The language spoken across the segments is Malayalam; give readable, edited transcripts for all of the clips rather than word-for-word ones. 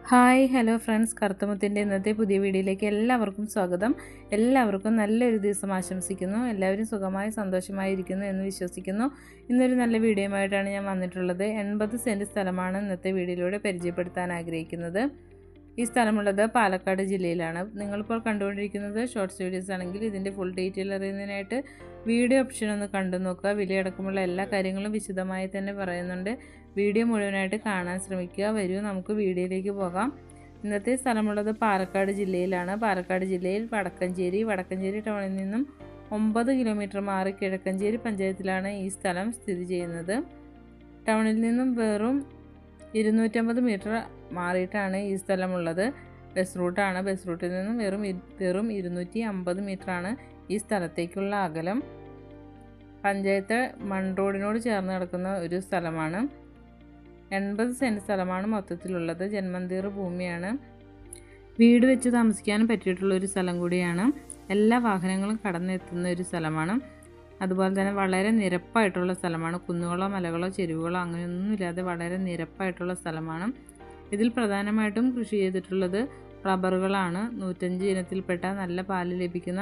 ഹായ് ഹലോ ഫ്രണ്ട്സ്, കറുത്തമുത്തിൻ്റെ ഇന്നത്തെ പുതിയ വീഡിയോയിലേക്ക് എല്ലാവർക്കും സ്വാഗതം. എല്ലാവർക്കും നല്ലൊരു ദിവസം ആശംസിക്കുന്നു. എല്ലാവരും സുഖമായി സന്തോഷമായി ഇരിക്കുന്നു എന്ന് വിശ്വസിക്കുന്നു. ഇന്നൊരു നല്ല വീഡിയോയുമായിട്ടാണ് ഞാൻ വന്നിട്ടുള്ളത്. 80 സെൻറ്റ് സ്ഥലമാണ് ഇന്നത്തെ വീഡിയോയിലൂടെ പരിചയപ്പെടുത്താൻ ആഗ്രഹിക്കുന്നത്. ഈ സ്ഥലമുള്ളത് പാലക്കാട് ജില്ലയിലാണ്. നിങ്ങളിപ്പോൾ കണ്ടുകൊണ്ടിരിക്കുന്നത് ഷോർട്സ് വീഡിയോസ് ആണെങ്കിൽ ഇതിൻ്റെ ഫുൾ ഡീറ്റെയിൽ അറിയുന്നതിനായിട്ട് വീഡിയോ ഓപ്ഷൻ ഒന്ന് കണ്ടു നോക്കുക. വിലയടക്കമുള്ള എല്ലാ കാര്യങ്ങളും വിശദമായി തന്നെ പറയുന്നുണ്ട്. വീഡിയോ മുഴുവനായിട്ട് കാണാൻ ശ്രമിക്കുക. വരൂ, നമുക്ക് വീഡിയോയിലേക്ക് പോകാം. ഇന്നത്തെ സ്ഥലമുള്ളത് പാലക്കാട് ജില്ലയിലാണ്. പാലക്കാട് ജില്ലയിൽ വടക്കഞ്ചേരി ടൗണിൽ നിന്നും 9 കിലോമീറ്റർ മാറി കിഴക്കഞ്ചേരി പഞ്ചായത്തിലാണ് ഈ സ്ഥലം സ്ഥിതി ചെയ്യുന്നത്. ടൗണിൽ നിന്നും വെറും 250 മീറ്റർ മാറിയിട്ടാണ് ഈ സ്ഥലമുള്ളത്. ബസ് റൂട്ടാണ്. ബസ് റൂട്ടിൽ നിന്നും വെറും 250 മീറ്ററാണ് ഈ സ്ഥലത്തേക്കുള്ള അകലം. പഞ്ചായത്ത് റോഡിനോട് ചേർന്ന് കിടക്കുന്ന ഒരു സ്ഥലമാണ്. 80 സെൻറ്റ് സ്ഥലമാണ് മൊത്തത്തിലുള്ളത്. ജന്മന്തീർ ഭൂമിയാണ്. വീട് വെച്ച് താമസിക്കാനും പറ്റിയിട്ടുള്ള ഒരു സ്ഥലം കൂടിയാണ്. എല്ലാ വാഹനങ്ങളും കടന്നെത്തുന്ന ഒരു സ്ഥലമാണ്. അതുപോലെ തന്നെ വളരെ നിരപ്പായിട്ടുള്ള സ്ഥലമാണ്. കുന്നുകളോ മലകളോ ചെരുവുകളോ അങ്ങനെയൊന്നുമില്ലാതെ വളരെ നിരപ്പായിട്ടുള്ള സ്ഥലമാണ്. ഇതിൽ പ്രധാനമായിട്ടും കൃഷി ചെയ്തിട്ടുള്ളത് റബ്ബറുകളാണ്. 105 ഇനത്തിൽപ്പെട്ട നല്ല പാല് ലഭിക്കുന്ന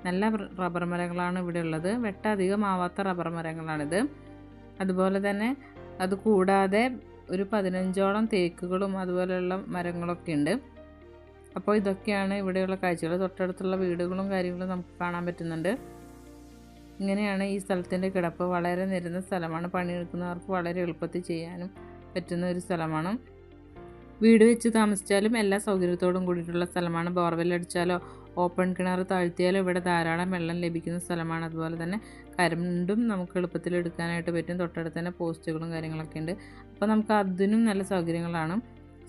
നല്ല റബ്ബർ മരങ്ങളാണ് ഇവിടെ ഉള്ളത്. വെട്ടധികമാവാത്ത റബ്ബർ മരങ്ങളാണിത്. അതുപോലെ തന്നെ അതുകൂടാതെ ഒരു 15ഓളം തേക്കുകളും അതുപോലെയുള്ള മരങ്ങളൊക്കെ ഉണ്ട്. അപ്പോൾ ഇതൊക്കെയാണ് ഇവിടെയുള്ള കാഴ്ചകൾ. തൊട്ടടുത്തുള്ള വീടുകളും കാര്യങ്ങളും നമുക്ക് കാണാൻ പറ്റുന്നുണ്ട്. ഇങ്ങനെയാണ് ഈ സ്ഥലത്തിൻ്റെ കിടപ്പ്. വളരെ നിരന്ന സ്ഥലമാണ്. പണിയെടുക്കുന്നവർക്ക് വളരെ എളുപ്പത്തിൽ ചെയ്യാനും പറ്റുന്ന ഒരു സ്ഥലമാണ്. വീട് വെച്ച് താമസിച്ചാലും എല്ലാ സൗകര്യത്തോടും കൂടിയിട്ടുള്ള സ്ഥലമാണ്. ബോർവെൽ അടിച്ചാലോ ഓപ്പൺ കിണർ താഴ്ത്തിയാലോ ഇവിടെ ധാരാളം വെള്ളം ലഭിക്കുന്ന സ്ഥലമാണ്. അതുപോലെ തന്നെ കരണ്ടും നമുക്ക് എളുപ്പത്തിൽ എടുക്കാനായിട്ട് പറ്റും. തൊട്ടടുത്ത് തന്നെ പോസ്റ്റുകളും കാര്യങ്ങളൊക്കെ ഉണ്ട്. അപ്പോൾ നമുക്ക് അതിനും നല്ല സൗകര്യങ്ങളാണ്.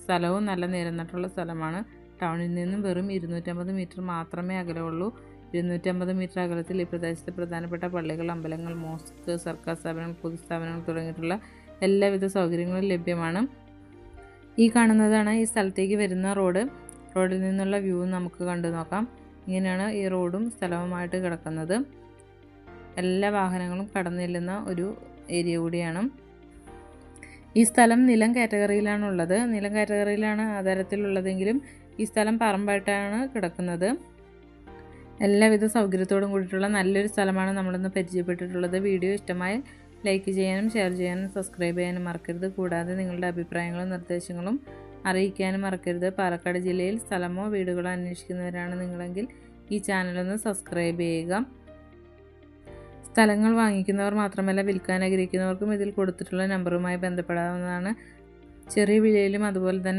സ്ഥലവും നല്ല നിരന്നിട്ടുള്ള സ്ഥലമാണ്. ടൗണിൽ നിന്നും വെറും 250 മീറ്റർ മാത്രമേ അകലമുള്ളൂ. 250 മീറ്റർ അകലത്തിൽ ഈ പ്രദേശത്തെ പ്രധാനപ്പെട്ട പള്ളികൾ, അമ്പലങ്ങൾ, മോസ്ക്, സർക്കാർ സ്ഥാപനങ്ങൾ, പൊതുസ്ഥാപനങ്ങൾ തുടങ്ങിയിട്ടുള്ള എല്ലാവിധ സൗകര്യങ്ങളും ലഭ്യമാണ്. ഈ കാണുന്നതാണ് ഈ സ്ഥലത്തേക്ക് വരുന്ന റോഡ്. റോഡിൽ നിന്നുള്ള വ്യൂ നമുക്ക് കണ്ടു നോക്കാം. ഇങ്ങനെയാണ് ഈ റോഡും സ്ഥലവുമായിട്ട് കിടക്കുന്നത്. എല്ലാ വാഹനങ്ങളും കടന്നില്ലുന്ന ഒരു ഏരിയ കൂടിയാണ്. ഈ സ്ഥലം നിലം കാറ്റഗറിയിലാണുള്ളത്. നിലം കാറ്റഗറിയിലാണ് ആധാരത്തിലുള്ളതെങ്കിലും ഈ സ്ഥലം പറമ്പായിട്ടാണ് കിടക്കുന്നത്. എല്ലാവിധ സൗകര്യത്തോടും കൂടിയിട്ടുള്ള നല്ലൊരു സ്ഥലമാണ് നമ്മളിന്ന് പരിചയപ്പെട്ടിട്ടുള്ളത്. വീഡിയോ ഇഷ്ടമായി ലൈക്ക് ചെയ്യാനും ഷെയർ ചെയ്യാനും സബ്സ്ക്രൈബ് ചെയ്യാനും മറക്കരുത്. കൂടാതെ നിങ്ങളുടെ അഭിപ്രായങ്ങളും നിർദ്ദേശങ്ങളും അറിയിക്കാനും മറക്കരുത്. പാലക്കാട് ജില്ലയിൽ സ്ഥലമോ വീടുകളോ അന്വേഷിക്കുന്നവരാണ് നിങ്ങളെങ്കിൽ ഈ ചാനലൊന്ന് സബ്സ്ക്രൈബ് ചെയ്യുക. സ്ഥലങ്ങൾ വാങ്ങിക്കുന്നവർ മാത്രമല്ല, വിൽക്കാൻ ആഗ്രഹിക്കുന്നവർക്കും ഇതിൽ കൊടുത്തിട്ടുള്ള നമ്പറുമായി ബന്ധപ്പെടാവുന്നതാണ്. ചെറിയ വിലയിലും അതുപോലെ തന്നെ